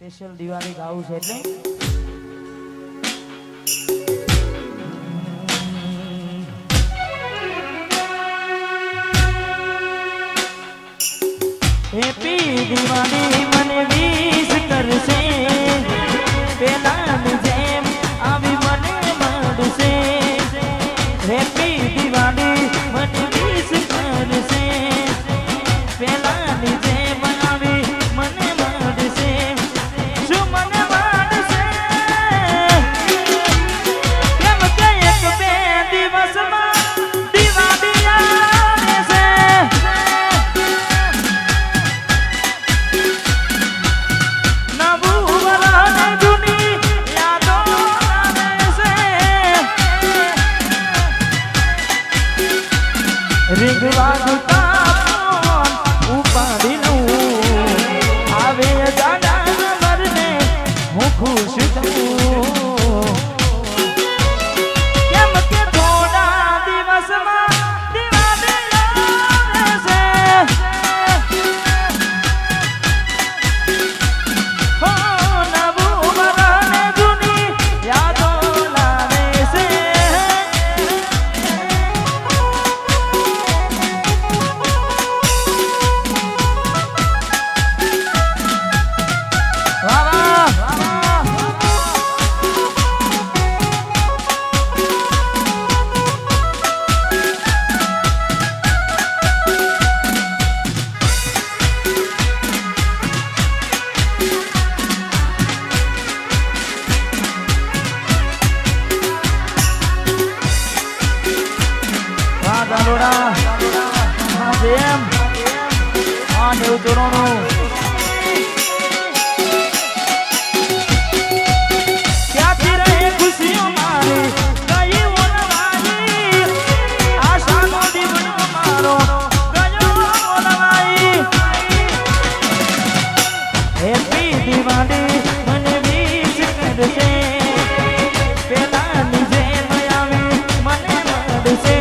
Special Diwali ગાવું છે એટલે હેપી દિવાળી મને વિશ કરશે પેલાની જેમ આવી મને મળશે હેપી દિવાળી મને વિશ કરશે પેલાની જેમ આવી મને મળશે શું મને મળશે કેમ કે એક બે દિવસમાં દિવાળી આવે છે રીંગવાગતા ઉપાડી લઉં આવે દાદા મરને હું ખુશ થઉં કેમ કે થોડા દિવસમાં દિવાળી આવે છે હો નવું વરાને જૂની યાદો લાવે છે નેવું ચોરાણું ક્યાંથી રહે ખુશીઓ મારી કઈ ઓલવાઈ આશાનો દીવડો મારો કયો ઓલવાઈ હેપી દિવાળી મને વિશ કરશે પેલાની જેમ આવી મને મળશે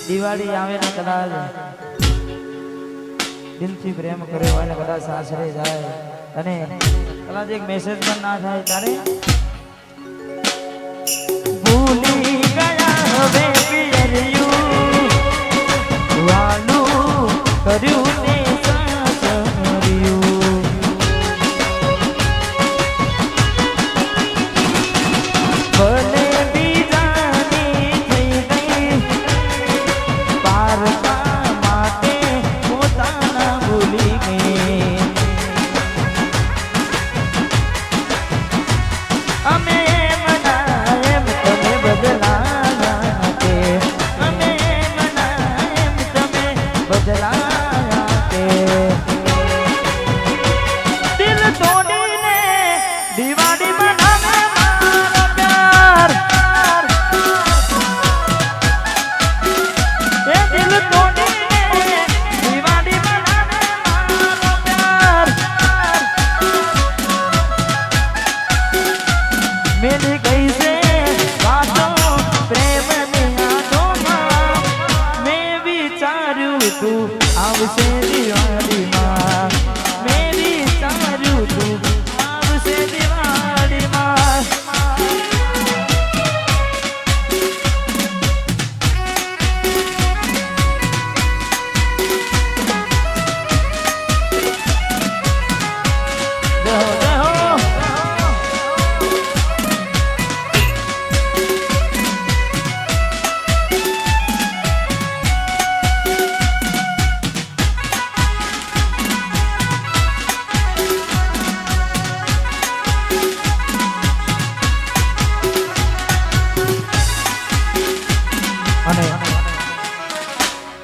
દિવાળી આવે ને કદાચ દિલથી પ્રેમ કર્યો હોય ને કદાચ સાસરે જાય અને કદાચ એક મેસેજ પણ ના થાય ત્યારે ભૂલી ગયા હવે પિયરિયું વાલું કર્યું ને સાસરિયું ભલે આવશે દિવાળીમાં મેરી તારું તું આવશે દિવાળીમાં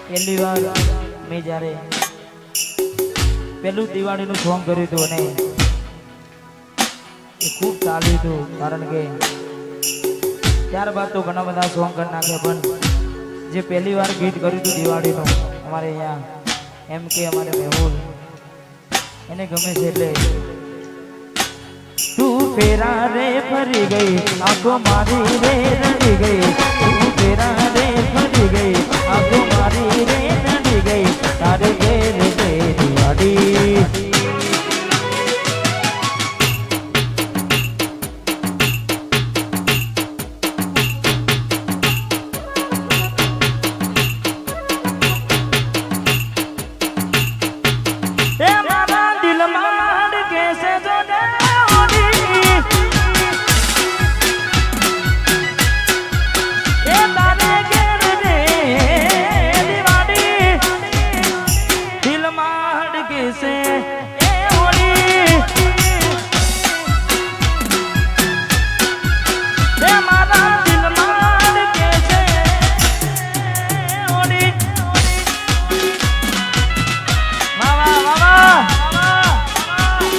પહેલી વાર મેં જ્યારે પેલું દિવાળીનું સોંગ કર્યું હતું અને એ ખૂબ ચાલ્યું હતું, કારણ કે ત્યારબાદ તો ઘણા બધા સોંગ કરી નાખ્યા, પણ જે પહેલી વાર ગીત કર્યું હતું દિવાળીનું અમારે અહીંયા એમ કે અમારે મેહુલ એને ગમે છે. એટલે તું ફેરા રે ફરી ગઈ આંખો મારી રે રડી ગઈ, તું ફેરા રે ફરી ગઈ આંખો મારી રે રડી ગઈ, તારે ઘેર દિવાળી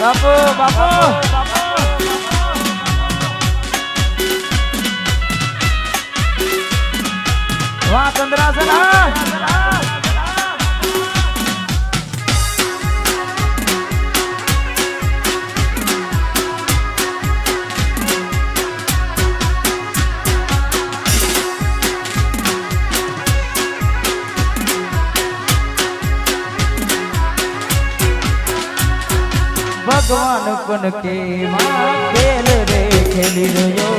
બાપુ બાપુ વાહ ચંદ્રાસન भगवान पन के खेल रे खेली रयो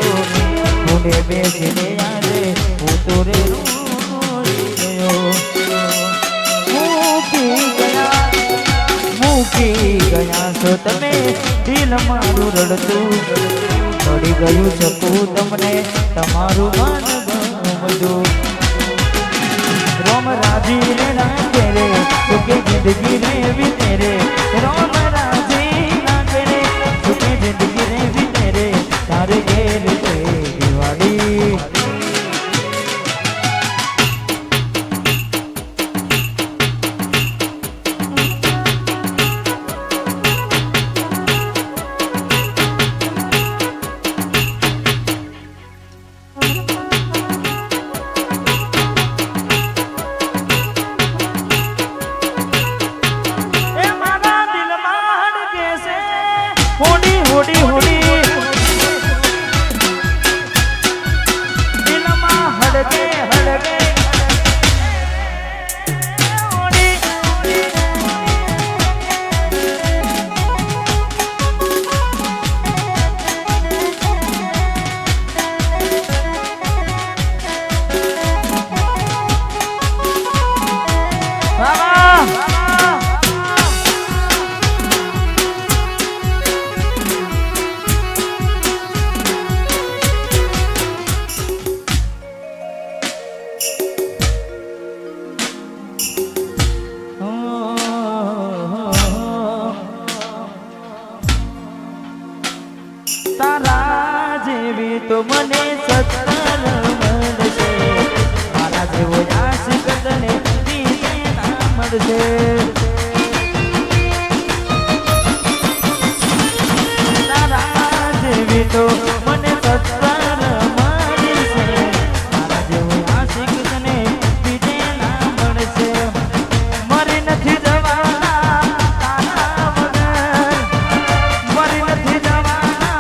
तूने बेचने आरे पुतरे रोई गयो मूकी गया सो तमे दिल मारू रड़तू पड़ी गयु सकू तमने तमारू मन गमजो रोम राजी रे ना तेरे सुखी जिंदगी रे भी तेरे रोम राजी जिंदगी रे भी तेरे तारे घेर दे दिवाली होड़ी होड़ी होड़ी दिल मा हड़के हड़के होड़ी बाबा तारा जेवी तो मने सत्तर मळशे मारा जेवो आशिक तने बीजे ना मळशे तारा जेवी तो मने सत्तर मळशे मारा जेवो आशिक तने बीजे ना मळशे मरी नथी जवाना तारा वगर मरी नथी जवाना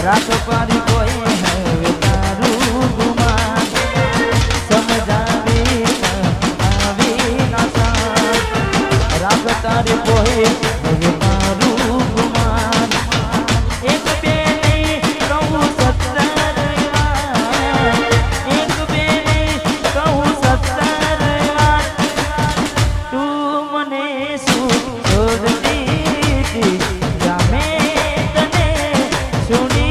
रात पारी कोई है तारू गुमान समझावी आवी नशा रात तारी कोई है तारू गुमान एक बेनी कहूँ सत्तर एक बेनी कहूँ सत्तर तू मने सु छोड़ती थी जामे तने सुनी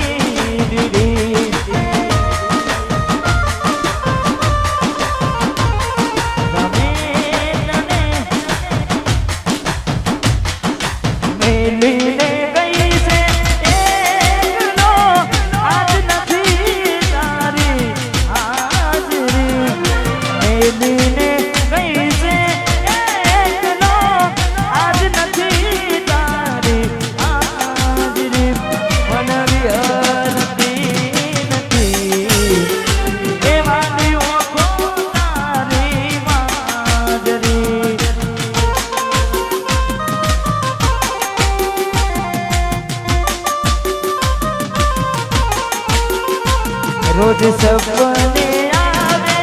રોજ સપને આવે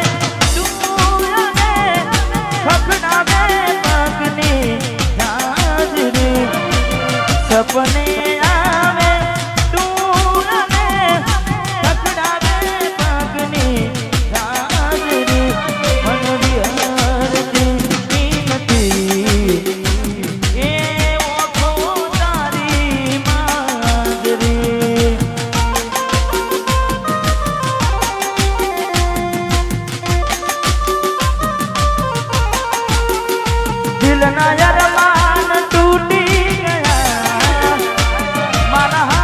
તું અને ખખડાવે પગની હાજરી સપને આવે તું અને ખખડાવે પગની હાજરી મન વિહરતી નથી એ ઓખો તારી માજરી દિલના અરમાન તૂટી ગયા મારા